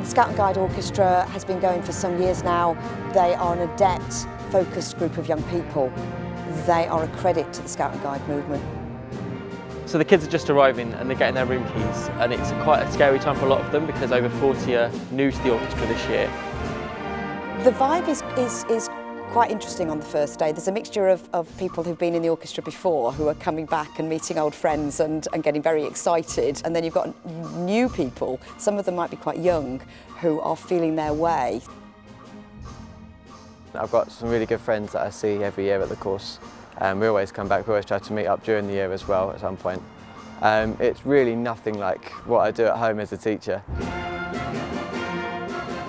Scout and Guide Orchestra has been going for some years now. They are an adept, focused group of young people. They are a credit to the Scout and Guide movement. So the kids are just arriving and they're getting their room keys, and it's quite a scary time for a lot of them because over 40 are new to the orchestra this year. The vibe is quite interesting on the first day. There's a mixture of people who've been in the orchestra before who are coming back and meeting old friends and getting very excited. And then you've got new people, some of them might be quite young, who are feeling their way. I've got some really good friends that I see every year at the course. We always come back, we always try to meet up during the year as well at some point. It's really nothing like what I do at home as a teacher.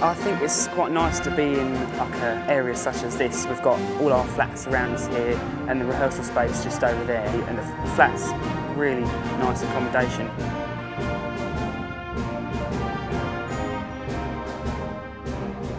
I think it's quite nice to be in like an area such as this. We've got all our flats around us here and the rehearsal space just over there, and the flat's really nice accommodation.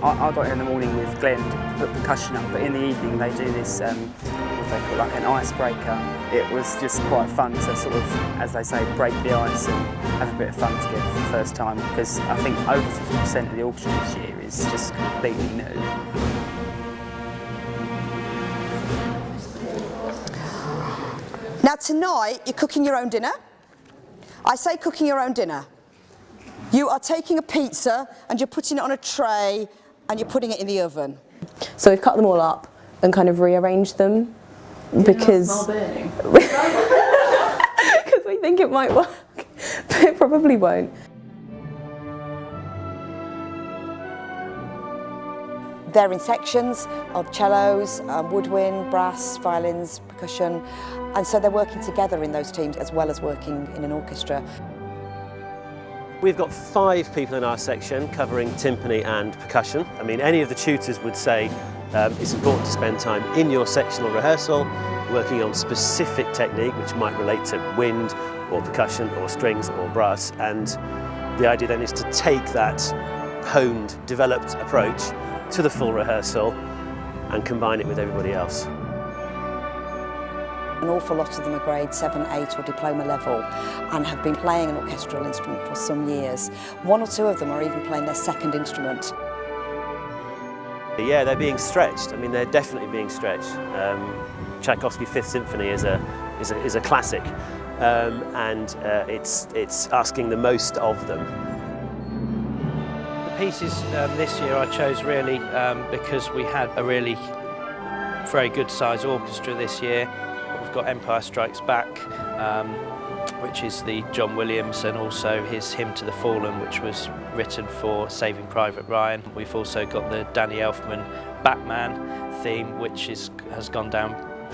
I got here in the morning with Glenn to put percussion up, but in the evening they do this, what they call like an icebreaker. It was just quite fun to sort of, as they say, break the ice and have a bit of fun together for the first time, because I think over 50% of the orchestra this year is just completely new. Now tonight you're cooking your own dinner. I say cooking your own dinner. You are taking a pizza and you're putting it on a tray and you're putting it in the oven. So we've cut them all up and kind of rearranged them because we think it might work, but it probably won't. They're in sections of cellos, woodwind, brass, violins, percussion, and so they're working together in those teams as well as working in an orchestra. We've got 5 people in our section covering timpani and percussion. I mean, any of the tutors would say it's important to spend time in your sectional rehearsal working on specific technique which might relate to wind or percussion or strings or brass, and the idea then is to take that honed, developed approach to the full rehearsal and combine it with everybody else. An awful lot of them are grade 7, 8 or diploma level and have been playing an orchestral instrument for some years. 1 or 2 of them are even playing their second instrument. Yeah, they're being stretched. I mean, they're definitely being stretched. Tchaikovsky's Fifth Symphony is a classic, and it's asking the most of them. The pieces this year I chose really because we had a really very good sized orchestra this year. We've got Empire Strikes Back, which is the John Williams, and also his Hymn to the Fallen, which was written for Saving Private Ryan. We've also got the Danny Elfman Batman theme, which has gone down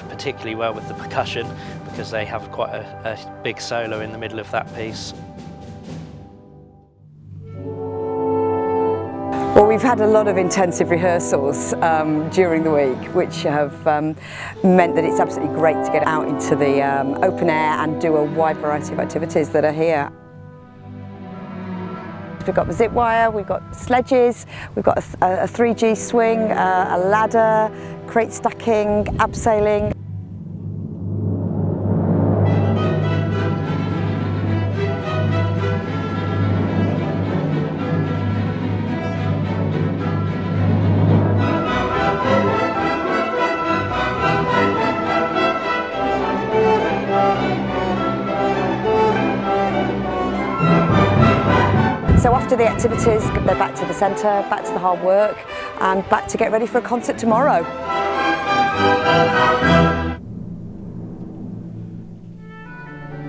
particularly well with the percussion because they have quite a big solo in the middle of that piece. Well, we've had a lot of intensive rehearsals during the week, which have meant that it's absolutely great to get out into the open air and do a wide variety of activities that are here. We've got the zip wire, we've got sledges, we've got a 3G swing, a ladder, crate stacking, abseiling. So after the activities, they're back to the centre, back to the hard work, and back to get ready for a concert tomorrow.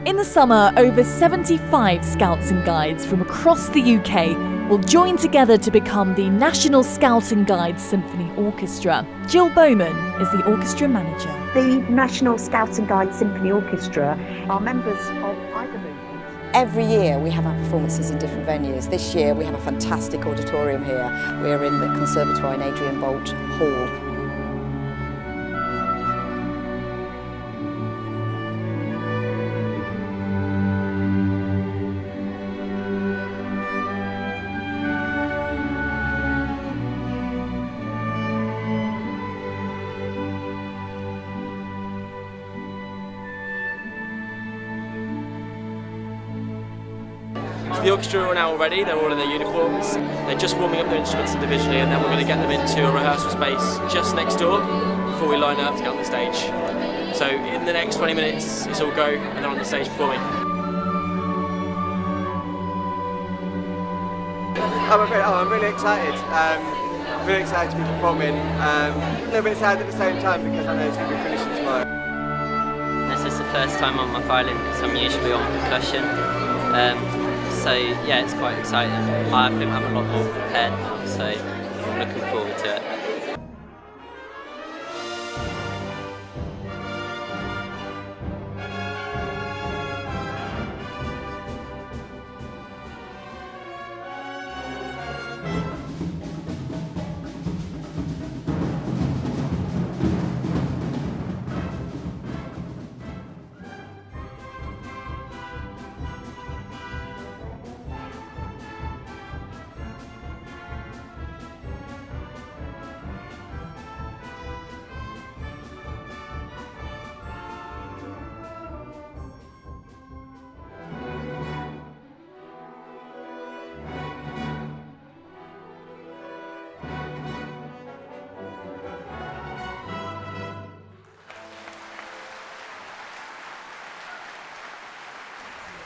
In the summer, over 75 Scouts and Guides from across the UK will join together to become the National Scout and Guides Symphony Orchestra. Jill Bowman is the orchestra manager. The National Scout and Guides Symphony Orchestra are members of either movement. Every year we have our performances in different venues. This year we have a fantastic auditorium here. We're in the Conservatoire in Adrian Boult Hall. The orchestra are now all ready, they're all in their uniforms. They're just warming up their instruments individually, and then we're going to get them into a rehearsal space just next door before we line up to get on the stage. So in the next 20 minutes, it's all go, and they're on the stage performing. I'm really excited. Really excited to be performing. A little bit sad at the same time because I know it's going to be finishing tomorrow. This is the first time on my violin because I'm usually on percussion. So yeah, it's quite exciting. I think I'm a lot more prepared now, so I'm looking forward to it.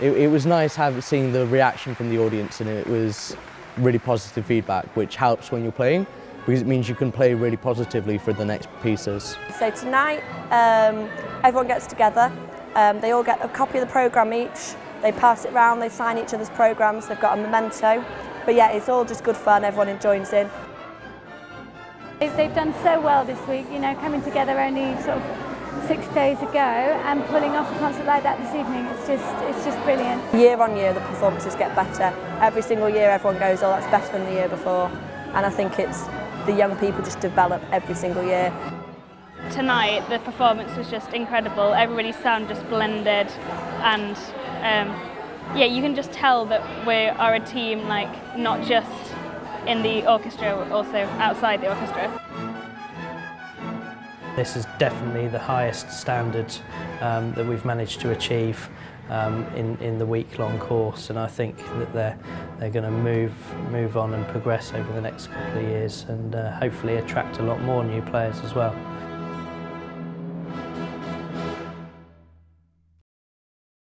It was nice seeing the reaction from the audience, and it was really positive feedback, which helps when you're playing because it means you can play really positively for the next pieces. So tonight everyone gets together, they all get a copy of the programme each, they pass it round, they sign each other's programmes, they've got a memento, but yeah, it's all just good fun, everyone joins in. They've done so well this week, you know, coming together only sort of 6 days ago and pulling off a concert like that this evening, it's just brilliant. Year on year the performances get better. Every single year everyone goes, oh that's better than the year before, and I think it's the young people just develop every single year. Tonight the performance was just incredible, everybody's sound just blended, and yeah, you can just tell that we are a team, like not just in the orchestra, but also outside the orchestra. This is definitely the highest standard that we've managed to achieve in the week-long course, and I think that they're going to move on and progress over the next couple of years, and hopefully attract a lot more new players as well.